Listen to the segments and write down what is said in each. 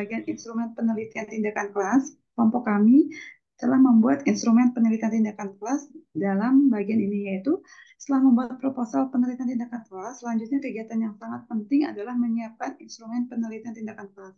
bagian instrumen penelitian tindakan kelas, kelompok kami telah membuat instrumen penelitian tindakan kelas dalam bagian ini, yaitu setelah membuat proposal penelitian tindakan kelas, selanjutnya kegiatan yang sangat penting adalah menyiapkan instrumen penelitian tindakan kelas.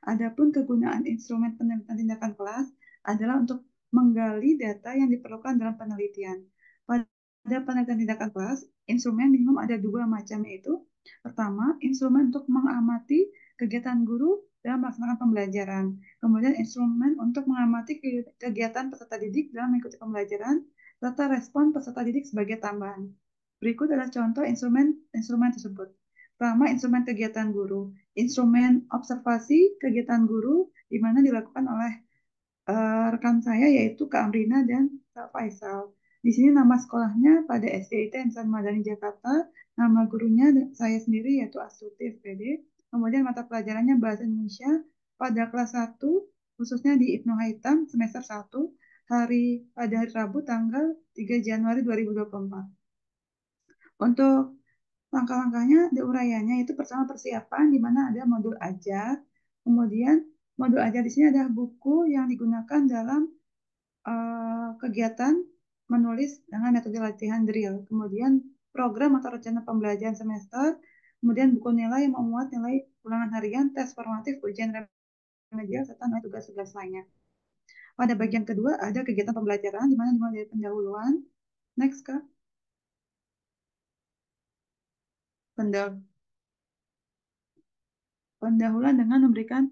Adapun kegunaan instrumen penelitian tindakan kelas adalah untuk menggali data yang diperlukan dalam penelitian. Pada penelitian tindakan kelas, instrumen minimum ada dua macam, yaitu pertama, instrumen untuk mengamati kegiatan guru dalam melaksanakan pembelajaran. Kemudian instrumen untuk mengamati kegiatan peserta didik dalam mengikuti pembelajaran, serta respon peserta didik sebagai tambahan. Berikut adalah contoh instrumen tersebut. Pertama, instrumen kegiatan guru. Instrumen observasi kegiatan guru di mana dilakukan oleh rekan saya yaitu Kak Amrina dan Kak Faisal. Di sini nama sekolahnya pada SDIT Insan Madani Jakarta, nama gurunya saya sendiri yaitu Astuti FPD. Kemudian mata pelajarannya Bahasa Indonesia pada kelas 1, khususnya di Ibnu Haitam semester 1, pada hari Rabu tanggal 3 Januari 2024. Untuk langkah-langkahnya, uraiannya itu pertama persiapan, di mana ada modul ajar. Kemudian modul ajar di sini ada buku yang digunakan dalam kegiatan menulis dengan metode latihan drill. Kemudian program atau rencana pembelajaran semester. Kemudian buku nilai yang memuat nilai ulangan harian, tes formatif, ujian remedial, serta nilai tugas-tugas lainnya. Pada bagian kedua ada kegiatan pembelajaran, di mana dimulai dari pendahuluan. Next, Kak. Pendahuluan dengan memberikan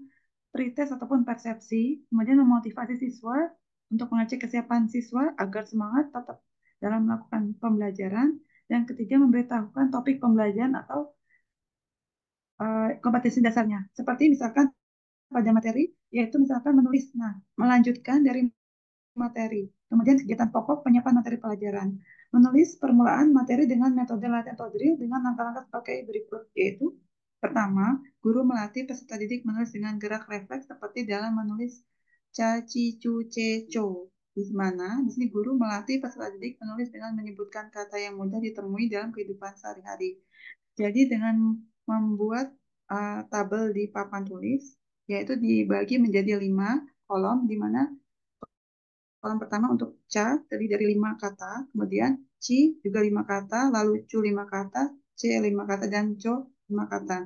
pretest ataupun persepsi, kemudian memotivasi siswa untuk mengecek kesiapan siswa agar semangat tetap dalam melakukan pembelajaran, dan ketiga memberitahukan topik pembelajaran atau kompetensi dasarnya, seperti misalkan pada materi, yaitu misalkan menulis, melanjutkan dari materi, kemudian kegiatan pokok penyiapan materi pelajaran, menulis permulaan materi dengan metode latihan atau drill dengan langkah-langkah sebagai berikut, yaitu pertama, guru melatih peserta didik menulis dengan gerak refleks seperti dalam menulis ca, ci, cu, ce, co. Di mana di sini guru melatih peserta didik menulis dengan menyebutkan kata yang mudah ditemui dalam kehidupan sehari-hari. Jadi dengan membuat tabel di papan tulis, yaitu dibagi menjadi 5 kolom, di mana kolom pertama untuk ca terdiri dari 5 kata, kemudian ci juga 5 kata, lalu cu 5 kata, c 5 kata, dan co 5 kata.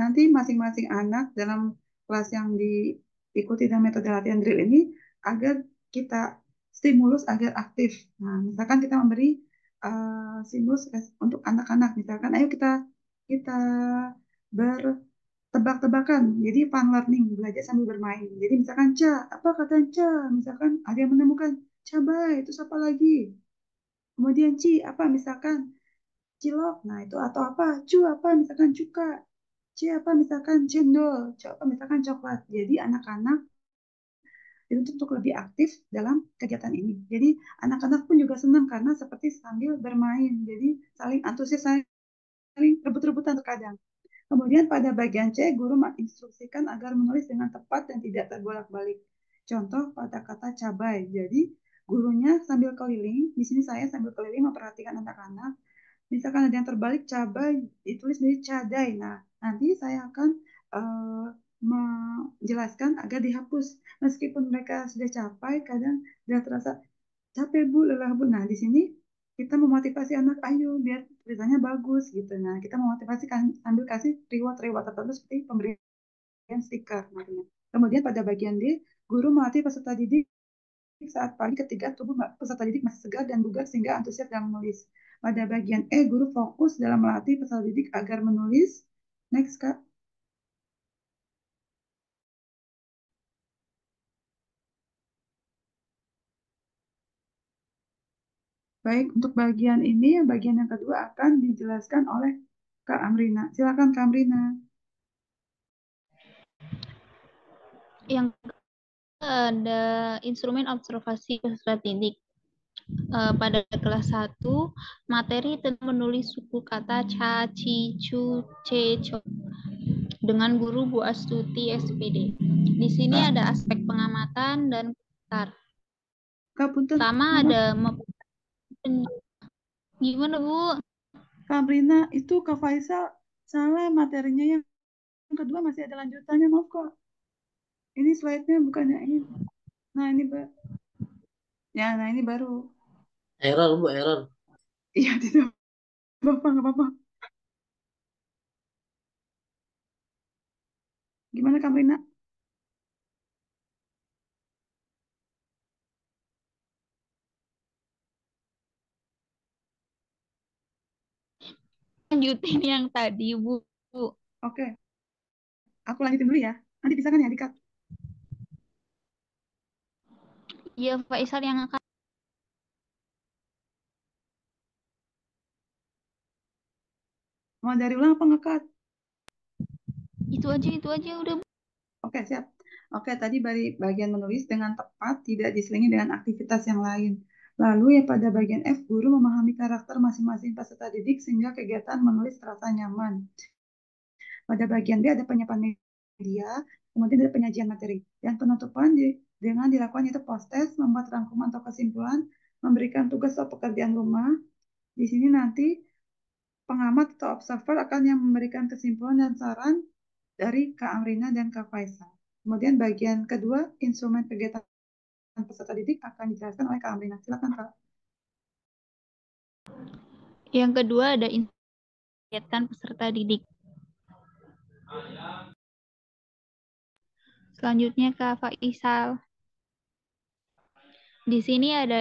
Nanti masing-masing anak dalam kelas yang diikuti dengan metode latihan drill ini agar kita stimulus agar aktif. Nah, misalkan kita memberi stimulus untuk anak-anak, misalkan ayo kita bertebak-tebakan. Jadi fun learning, belajar sambil bermain. Jadi misalkan ca, apa kata ca? Misalkan ada yang menemukan cabai, itu apa lagi? Kemudian ci, apa misalkan cilok. Nah, itu atau apa? Cu apa misalkan cuka. C apa misalkan cendol, C apa misalkan coklat. Jadi anak-anak itu untuk lebih aktif dalam kegiatan ini. Jadi anak-anak pun juga senang karena seperti sambil bermain. Jadi saling antusias, saling rebut-rebutan terkadang. Kemudian pada bagian C, guru menginstruksikan agar menulis dengan tepat dan tidak terbolak-balik. Contoh pada kata cabai. Jadi gurunya sambil keliling, di sini saya sambil keliling memperhatikan anak-anak. Misalkan ada yang terbalik cabai, ditulis menjadi cadai. Nah, nanti saya akan menjelaskan agar dihapus. Meskipun mereka sudah capai, kadang sudah terasa capek bu, lelah bu. Nah, di sini kita memotivasi anak, ayo biar tulisannya bagus gitu. Nah, kita memotivasi sambil kasih reward tertentu seperti pemberian stiker namanya. Kemudian pada bagian D, guru melatih peserta didik saat pagi ketika tubuh peserta didik masih segar dan bugar sehingga antusias dalam menulis. Pada bagian E, guru fokus dalam melatih peserta didik agar menulis. Next, Kak. Baik, untuk bagian ini, bagian yang kedua akan dijelaskan oleh Kak Amrina. Silakan Kak Amrina. Yang ada instrumen observasi peserta didik. Pada kelas 1, materi tentang menulis suku kata ca, ci, cu, ce, co dengan guru Bu Astuti SPD. Di sini ada aspek pengamatan dan komentar. Pertama ada gimana Bu? Kak Amrina, itu Kak Faisal salah materinya, yang kedua masih ada lanjutannya, maaf kok. Ini slide-nya bukannya ini. Nah, ini, Mbak. Ya, nah ini baru. Error, Bu, error. Iya, tidak apa-apa, nggak apa-apa. Gimana, Kamrina? Lanjutin yang tadi, Bu. Oke, aku lanjutin dulu ya. Nanti bisa kan ya, Dika? Iya, Faisal yang akan. Mau dari ulang apa ngekat? Itu aja udah. Oke, siap. Oke, tadi bagian menulis dengan tepat tidak diselingi dengan aktivitas yang lain. Lalu ya pada bagian F, guru memahami karakter masing-masing peserta didik sehingga kegiatan menulis terasa nyaman. Pada bagian B ada penyiapan media, kemudian ada penyajian materi. Dan penutupan dengan dilakukan itu post-test, membuat rangkuman atau kesimpulan, memberikan tugas atau pekerjaan rumah. Di sini nanti pengamat atau observer akan yang memberikan kesimpulan dan saran dari Kak Amrina dan Kak Faisal. Kemudian bagian kedua, instrumen kegiatan peserta didik akan dijelaskan oleh Kak Amrina. Silakan Kak. Yang kedua ada kegiatan peserta didik. Selanjutnya Kak Faisal. Di sini ada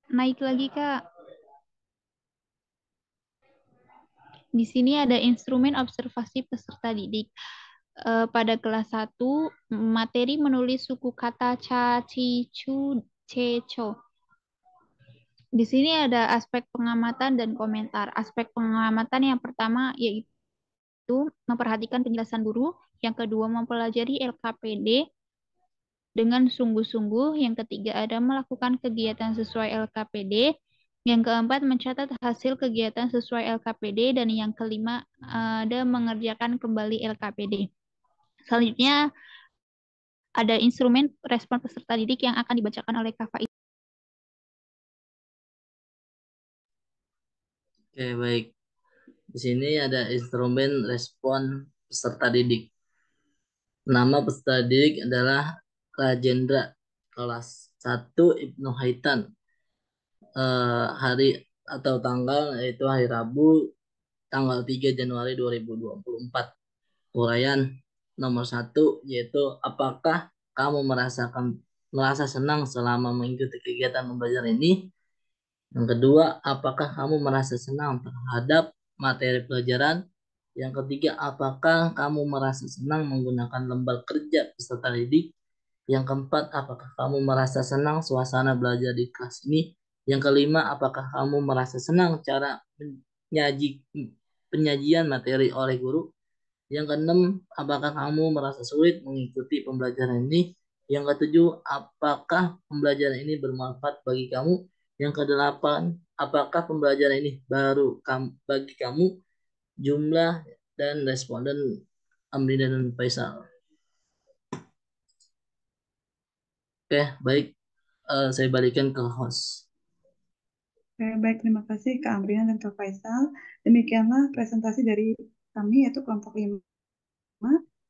naik lagi Kak. Di sini ada instrumen observasi peserta didik. Pada kelas 1, materi menulis suku kata ca, ci, cu, ce, co. Di sini ada aspek pengamatan dan komentar. Aspek pengamatan yang pertama yaitu memperhatikan penjelasan guru, yang kedua mempelajari LKPD dengan sungguh-sungguh, yang ketiga ada melakukan kegiatan sesuai LKPD, yang keempat mencatat hasil kegiatan sesuai LKPD, dan yang kelima ada mengerjakan kembali LKPD. Selanjutnya ada instrumen respon peserta didik yang akan dibacakan oleh Kak Faiz. Oke, baik. Di sini ada instrumen respon peserta didik. Nama peserta didik adalah Rajendra, kelas 1 Ibnu Haitan. Hari atau tanggal yaitu hari Rabu tanggal 3 Januari 2024. Uraian nomor 1 yaitu apakah kamu merasa senang selama mengikuti kegiatan pembelajaran ini? Yang kedua, apakah kamu merasa senang terhadap materi pelajaran? Yang ketiga, apakah kamu merasa senang menggunakan lembar kerja peserta didik? Yang keempat, apakah kamu merasa senang suasana belajar di kelas ini? Yang kelima, apakah kamu merasa senang cara penyajian materi oleh guru? Yang keenam, apakah kamu merasa sulit mengikuti pembelajaran ini? Yang ketujuh, apakah pembelajaran ini bermanfaat bagi kamu? Yang kedelapan, apakah pembelajaran ini baru bagi kamu? Jumlah dan responden Amrina dan Faisal. Oke, baik. Saya balikan ke host. Baik, terima kasih Kak Amrina dan Kak Faisal. Demikianlah presentasi dari kami, yaitu kelompok 5.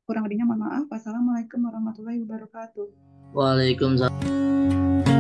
Kurang lebihnya mohon maaf. Wassalamualaikum warahmatullahi wabarakatuh. Waalaikumsalam.